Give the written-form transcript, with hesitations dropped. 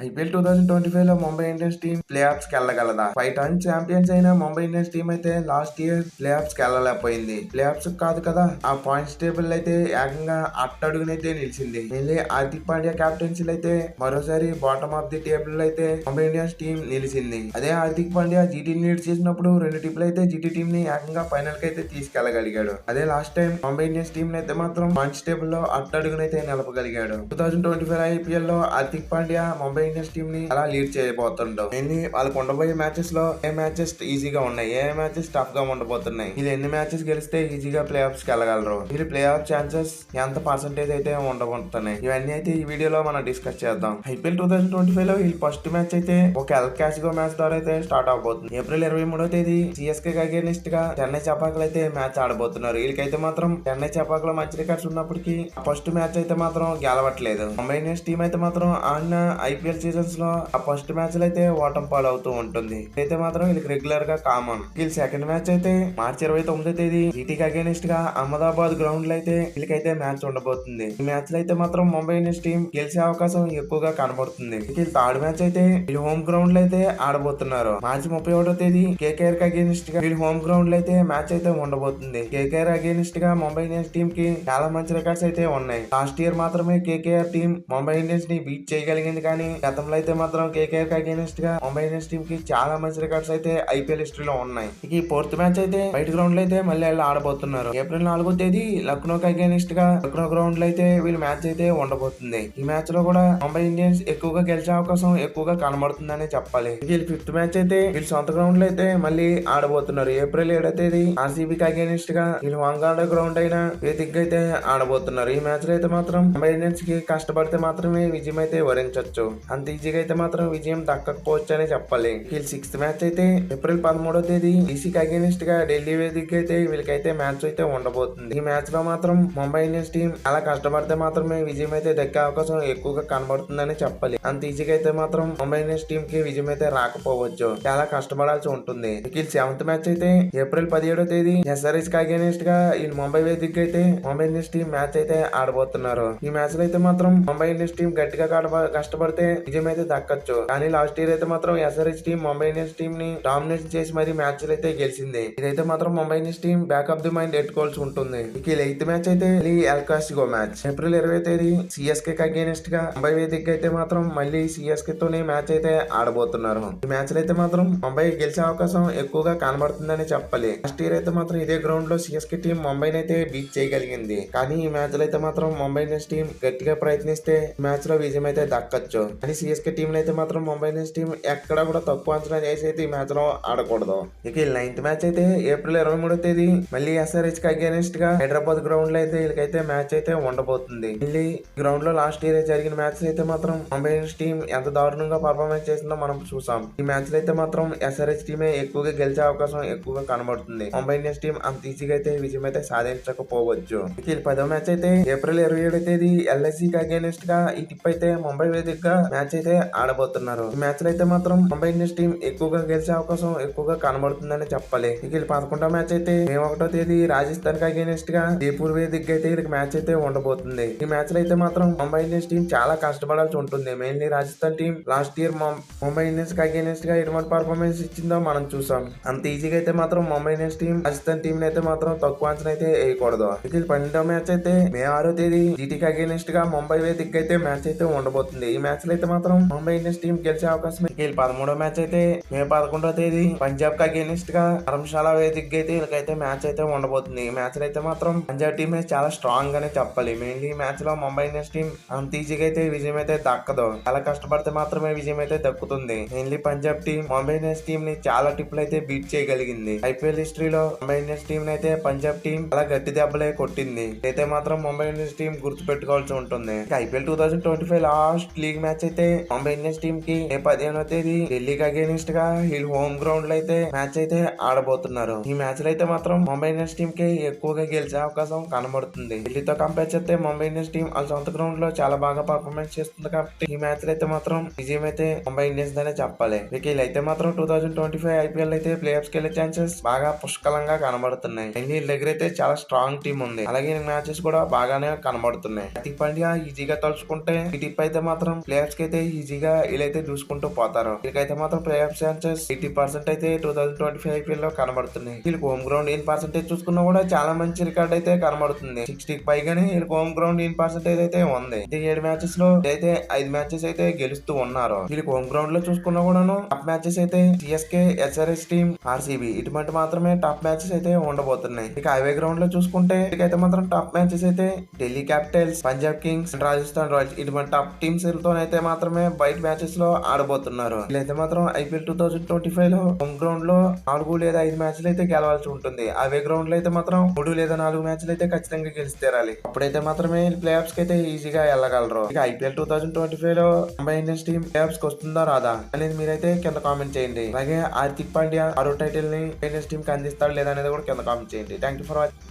IPL 2025 లో Mumbai Indians team play offs కి వెళ్ళగలదా? 5 times champions అయిన ముంబై ఇండియన్స్ టీం అయితే లాస్ట్ ఇయర్ ప్లే ఆఫ్స్ కి వెళ్ళలేకపోయింది. ప్లే ఆఫ్స్ కాదు కదా, ఆ పాయింట్స్ టేబుల్ అయితే ఏకంగా అట్టడుగునైతే నిలిచింది. మళ్ళీ హార్దిక్ పాండ్యా క్యాప్టెన్సీలో అయితే మరోసారి బాటమ్ ఆఫ్ ది టేబుల్ అయితే ముంబై ఇండియన్స్ టీం నిలిచింది. అదే హార్దిక్ పాండ్యా జీటీ లీడ్ చేసినప్పుడు 2 టీంలు అయితే జీటీ టీం ని ఏకంగా ఫైనల్ కి అయితే తీసుకెళ్లగలిగాడు. అదే last time Mumbai Indians team అయితే మాత్రం పాయింట్స్ టేబుల్ లో అట్టడుగునైతే నిలపగలిగాడు. 2025 ఐపీఎల్ లో హార్దిక్ పాండ్యా ముంబై ఇండియన్స్ టీం ని అలా లీడ్ చేయబోతుండవు. ఎన్ని వాళ్ళకు ఉండబోయే మ్యాచెస్ లో ఏ మ్యాచెస్ ఈజీగా ఉన్నాయి, ఏ మ్యాచెస్ టఫ్ గా ఉండబోతున్నాయి, వీళ్ళు ఎన్ని మ్యాచెస్ గెలిస్తే ఈజీగా ప్లే ఆఫ్స్ కి వెళ్ళగలరు, వీళ్ళు ప్లే ఆఫ్ ఛాన్సెస్ ఎంత పర్సెంటేజ్ అయితే ఉండబోతున్నాయి, ఇవన్నీ అయితే ఈ వీడియోలో మనం డిస్కస్ చేద్దాం. ఐపీఎల్ 2025 లో వీళ్ళు ఫస్ట్ మ్యాచ్ అయితే ఒక ఎల్ క్లాసికో మ్యాచ్ ద్వారా అయితే స్టార్ట్ అవబోతుంది. ఏప్రిల్ 23వ తేదీ సిఎస్కే అగైనిస్ట్ గా చెన్నై చపాకులు అయితే మ్యాచ్ ఆడబోతున్నారు. వీళ్ళకైతే మాత్రం చెన్నై చపాకులో మంచి రికార్డ్స్ ఉన్నప్పటికీ ఫస్ట్ మ్యాచ్ అయితే మాత్రం గెలవట్లేదు. ముంబై ఇండియన్స్ టీం అయితే మాత్రం ఆడిన ఐపీఎల్ సీజన్స్ లో ఆ ఫస్ట్ మ్యాచ్ లో అయితే ఓటం పాలవుతూ ఉంటుంది. అయితే మాత్రం వీళ్ళకి రెగ్యులర్ గా కామన్. వీళ్ళు సెకండ్ మ్యాచ్ అయితే మార్చి 29వ తేదీ జీటీకి అగైనిస్ట్ గా అహ్మదాబాద్ గ్రౌండ్ లో అయితే వీళ్ళకైతే మ్యాచ్ ఉండబోతుంది. ఈ మ్యాచ్ లో అయితే మాత్రం ముంబై ఇండియన్స్ టీం గెలిచే అవకాశం ఎక్కువగా కనబడుతుంది. వీళ్ళు థర్డ్ మ్యాచ్ అయితే వీళ్ళు హోమ్ గ్రౌండ్ లో అయితే ఆడబోతున్నారు. మార్చి 31వ తేదీ కేకేఆర్ కి అగైనిస్ట్ గా వీళ్ళు హోమ్ గ్రౌండ్ లో అయితే మ్యాచ్ అయితే ఉండబోతుంది. కేకేఆర్ అగైనిస్ట్ గా ముంబై ఇండియన్స్ టీం కి చాలా మంచి రికార్డ్స్ అయితే ఉన్నాయి. లాస్ట్ ఇయర్ మాత్రమే కేకేఆర్ టీం ముంబై ఇండియన్స్ ని బీట్ చేయగలిగింది, కానీ గతంలో అయితే మాత్రం కేకేఆర్ కి అగైనిస్ట్ గా ముంబై ఇండియన్స్ టీం కి చాలా మంచి రికార్డ్స్ అయితే ఐపీఎల్ హిస్టరీలో ఉన్నాయి. ఇక ఈ ఫోర్త్ మ్యాచ్ అయితే బయట గ్రౌండ్ లో అయితే మళ్ళీ ఆడబోతున్నారు. ఏప్రిల్ 4వ తేదీ లక్నోకి అగైనిస్ట్ గా లక్నో గ్రౌండ్ లో అయితే వీళ్ళు మ్యాచ్ అయితే ఉండబోతుంది. ఈ మ్యాచ్ లో కూడా ముంబై ఇండియన్స్ ఎక్కువగా గెలిచే అవకాశం ఎక్కువగా కనబడుతుందని చెప్పాలి. వీళ్ళు ఫిఫ్త్ మ్యాచ్ అయితే వీళ్ళు సొంత గ్రౌండ్ లో అయితే మళ్ళీ ఆడబోతున్నారు. ఏప్రిల్ 7వ తేదీ ఆర్సీబీకి అగైనిస్ట్ గా వీళ్ళు వాంగాడ గ్రౌండ్ అయిన వేదికగా అయితే ఆడబోతున్నారు. ఈ మ్యాచ్ లో అయితే మాత్రం ముంబై ఇండియన్స్ కి కష్టపడితే మాత్రమే విజయం అయితే వరించవచ్చు. అంత ఈజీగా అయితే మాత్రం విజయం దక్కకపోవచ్చు అని చెప్పాలి. వీళ్ళు సిక్స్త్ మ్యాచ్ అయితే ఏప్రిల్ 13వ తేదీ డీసీకి అగైనిస్ట్ గా ఢిల్లీ వేదిక అయితే వీళ్ళకైతే మ్యాచ్ అయితే ఉండబోతుంది. ఈ మ్యాచ్ లో మాత్రం ముంబై ఇండియన్స్ టీం అలా కష్టపడితే మాత్రమే విజయం అయితే దక్కే అవకాశం ఎక్కువగా కనబడుతుందని చెప్పాలి. అంత ఈజీగా అయితే మాత్రం ముంబై ఇండియన్స్ టీం కి విజయం అయితే రాకపోవచ్చు, చాలా కష్టపడాల్సి ఉంటుంది. వీళ్ళు సెవెంత్ మ్యాచ్ అయితే ఏప్రిల్ 17వ తేదీ ఎస్ఆర్హెచ్ కి అగైనిస్ట్ గా ఈ ముంబై వేదిక అయితే ముంబై ఇండియన్స్ టీం మ్యాచ్ అయితే ఆడబోతున్నారు. ఈ మ్యాచ్ లో అయితే మాత్రం ముంబై ఇండియన్స్ టీం గట్టిగా కష్టపడితే విజయం అయితే దక్కచ్చు, కానీ లాస్ట్ ఇయర్ అయితే మాత్రం SRH team Mumbai Indians team ని డామినేషన్ చేసి మరి మ్యాచ్ అయితే గెలిచింది. ఇదైతే మాత్రం Mumbai Indians team back of the mind ఎట్టుకోవాల్సి ఉంటుంది. ఇక ఎయిత్ మ్యాచ్ అయితే ఎల్ క్లాసికో మ్యాచ్ ఏప్రిల్ 20వ తేదీ సిఎస్కే కి అగైనిస్ట్ గా ముంబై వేదిక అయితే మాత్రం మళ్ళీ సిఎస్కే తోనే మ్యాచ్ అయితే ఆడబోతున్నారు. ఈ మ్యాచ్ అయితే మాత్రం ముంబై గెలిచే అవకాశం ఎక్కువగా కనబడుతుందని చెప్పాలి. లాస్ట్ ఇయర్ అయితే మాత్రం ఇదే గ్రౌండ్ లో సిఎస్కే టీం ముంబైని అయితే బీట్ చేయగలిగింది, కానీ ఈ మ్యాచ్ లో అయితే మాత్రం ముంబై ఇండియన్స్ టీం గట్టిగా ప్రయత్నిస్తే మ్యాచ్ లో విజయం అయితే దక్కచ్చు. కానీ సిఎస్కే టీం అయితే మాత్రం ముంబై ఇండియన్స్ టీం ఎక్కడ కూడా తక్కువ అంచనా చేసి అయితే ఈ మ్యాచ్ లో ఆడకూడదు. ఇక నైన్త్ మ్యాచ్ అయితే ఏప్రిల్ 23వ తేదీ మళ్ళీ ఎస్ఆర్హెచ్ కి అగైనిస్ట్ గా హైదరాబాద్ గ్రౌండ్ లో అయితే వీళ్ళకైతే మ్యాచ్ అయితే ఉండబోతుంది. మళ్ళీ గ్రౌండ్ లో లాస్ట్ ఇయర్ జరిగిన మ్యాచ్ అయితే మాత్రం ముంబై ఇండియన్స్ టీం ఎంత దారుణంగా పర్ఫార్మెన్స్ చేసిందో మనం చూసాం. ఈ మ్యాచ్ లో అయితే మాత్రం ఎస్ఆర్హెచ్ టీమే ఎక్కువగా గెలిచే అవకాశం ఎక్కువగా కనబడుతుంది. ముంబై ఇండియన్స్ టీం అంత ఈజీగా అయితే విజయం అయితే సాధించకపోవచ్చు. ఇక 10వ మ్యాచ్ అయితే ఏప్రిల్ 27వ తేదీ ఎల్ఐసి కి అగైనిస్ట్ గా ఈ టిప్ అయితే ముంబై వేదికగా మ్యాచ్ అయితే ఆడబోతున్నారు. ఈ మ్యాచ్ లో అయితే మాత్రం ముంబై ఇండియన్స్ టీం ఎక్కువగా గెలిచే అవకాశం ఎక్కువగా కనబడుతుందని చెప్పాలి. ఇక 11వ మ్యాచ్ అయితే మే 1వ తేదీ రాజస్థాన్ కి అగైనిస్ట్ గా జైపూర్ వేదిక అయితే వీళ్ళకి మ్యాచ్ అయితే ఉండబోతుంది. ఈ మ్యాచ్ లో అయితే మాత్రం ముంబై ఇండియన్స్ టీం చాలా కష్టపడాల్సి ఉంటుంది. Mainly Rajasthan team last year Mumbai Indians కి అగైనిస్ట్ గా ఎటువంటి పర్ఫార్మెన్స్ ఇచ్చిందో మనం చూసాం. అంత ఈజీగా అయితే మాత్రం Mumbai Indians team Rajasthan team అయితే మాత్రం తక్కువ అంచనా అయితే వేయకూడదు. ఇక 12వ మ్యాచ్ అయితే మే 6వ తేదీ జీటీకి అగైనిస్ట్ గా ముంబై వేదిక అయితే మ్యాచ్ అయితే ఉండబోతుంది. ఈ మ్యాచ్ లో అయితే మాత్రం ముంబై ఇండియన్స్ టీం గెలిచే అవకాశం. 13వ మ్యాచ్ అయితే మే 11వ తేదీ పంజాబ్ కి అగైనిస్ట్ గా ధర్మశాల వేదిక అయితే వీళ్ళకైతే మ్యాచ్ అయితే ఉండబోతుంది. ఈ మ్యాచ్ లో అయితే మాత్రం పంజాబ్ టీం చాలా స్ట్రాంగ్ గానే చెప్పాలి. మెయిన్లీ ఈ మ్యాచ్ లో ముంబై ఇండియన్స్ టీం అంత ఈజీగా అయితే విజయం అయితే దక్కదు, చాలా కష్టపడితే మాత్రమే విజయం అయితే దక్కుతుంది. Mainly Punjab team Mumbai Indians team ని చాలా టిప్లు అయితే బీట్ చేయగలిగింది. ఐపీఎల్ హిస్టరీలో ముంబై ఇండియన్స్ టీం అయితే పంజాబ్ టీం చాలా గట్టి దెబ్బలే కొట్టింది. అయితే మాత్రం ముంబై ఇండియన్స్ టీం గుర్తు పెట్టుకోవాల్సి ఉంటుంది. ఐపీఎల్ 2025 లాస్ట్ లీగ్ మ్యాచ్ అయితే ముంబై ఇండియన్స్ టీం కి మే 15వ తేదీ ఢిల్లీకి అగైనిస్ట్ గా వీళ్ళు హోమ్ గ్రౌండ్ లో అయితే మ్యాచ్ అయితే ఆడబోతున్నారు. ఈ మ్యాచ్ లో అయితే మాత్రం ముంబై ఇండియన్స్ టీం కి ఎక్కువగా గెలిచే అవకాశం కనబడుతుంది. ఢిల్లీతో కంపేర్ చేస్తే ముంబై ఇండియన్స్ టీం వాళ్ళ సొంత గ్రౌండ్ లో చాలా బాగా పర్ఫార్మెన్స్ చేస్తుంది, కాబట్టి ఈ మ్యాచ్ లో అయితే మాత్రం విజయం అయితే ముంబై ఇండియన్స్ అనే చెప్పాలి. వీళ్ళైతే మాత్రం 2025 ఐపీఎల్ అయితే ప్లే ఆఫ్స్ కి వెళ్లే ఛాన్సెస్ బాగా పుష్కలంగా కనబడుతున్నాయి. వీళ్ళ దగ్గర అయితే చాలా స్ట్రాంగ్ టీం ఉంది, అలాగే మ్యాచెస్ కూడా బాగానే కనబడుతున్నాయి. హార్దిక్ పాండ్యా ఈజీగా తలుచుకుంటే ఈ టిప్ అయితే మాత్రం ప్లే ఆఫ్స్ కి అయితే ఈజీగా వీళ్ళైతే చూసుకుంటూ పోతారు. వీళ్ళకైతే మాత్రం ప్లే ఆఫ్ ఛాన్సెస్ 80% అయితే 2025 IPL లో కనబడుతున్నాయి. వీళ్ళకి హోమ్ గ్రౌండ్ ఇన్ పర్సెంటేజ్ చూసుకున్నా కూడా చాలా మంచి రికార్డ్ అయితే కనబడుతుంది. 60కి పైగానే వీళ్ళకి హోమ్ గ్రౌండ్ ఇన్ పర్సెంటేజ్ అయితే ఉంది. 7 మ్యాచెస్ లో అయితే 5 మ్యాచెస్ అయితే గెలుస్తూ ఉన్నారు. వీళ్ళకి హోమ్ గ్రౌండ్ లో చూసుకున్నా కూడాను టాప్ మ్యాచెస్ అయితే సిఎస్కే, SRH టీమ్, ఆర్సీబీ ఇటువంటి మాత్రమే టాప్ మ్యాచెస్ అయితే ఉండబోతున్నాయి. ఇక అవే గ్రౌండ్ లో చూసుకుంటే వీళ్ళకైతే మాత్రం టాప్ మ్యాచెస్ అయితే Delhi Capitals, Punjab Kings, Rajasthan Royals ఇటువంటి టాప్ టీమ్స్ తో అయితే మాత్రమే బయట మ్యాచెస్ లో ఆడబోతున్నారు. వీళ్ళైతే మాత్రం IPL 2025 లో హోమ్ గ్రౌండ్ లో 4 లేదా 5 మ్యాచ్లు అయితే గెలవాల్సి ఉంటుంది. అవే గ్రౌండ్ లో అయితే మాత్రం 3 లేదా 4 మ్యాచ్లు అయితే ఖచ్చితంగా గెలిస్తేరాలి. అప్పుడైతే మాత్రమే ప్లే ఆఫ్స్ కి అయితే ఈజీగా వెళ్ళగలరు. ఇక IPL 2025 లో Mumbai Indians team play offs కి వస్తుందా రాదా అనేది మీరైతే కింద కామెంట్ చేయండి. అలాగే హార్దిక్ పాండ్యా ఆరో టైటిల్ ని ఇండియన్స్ టీమ్ కి అందిస్తాడు లేదా అనేది కూడా కింద కామెంట్ చేయండి. Thank you for watching.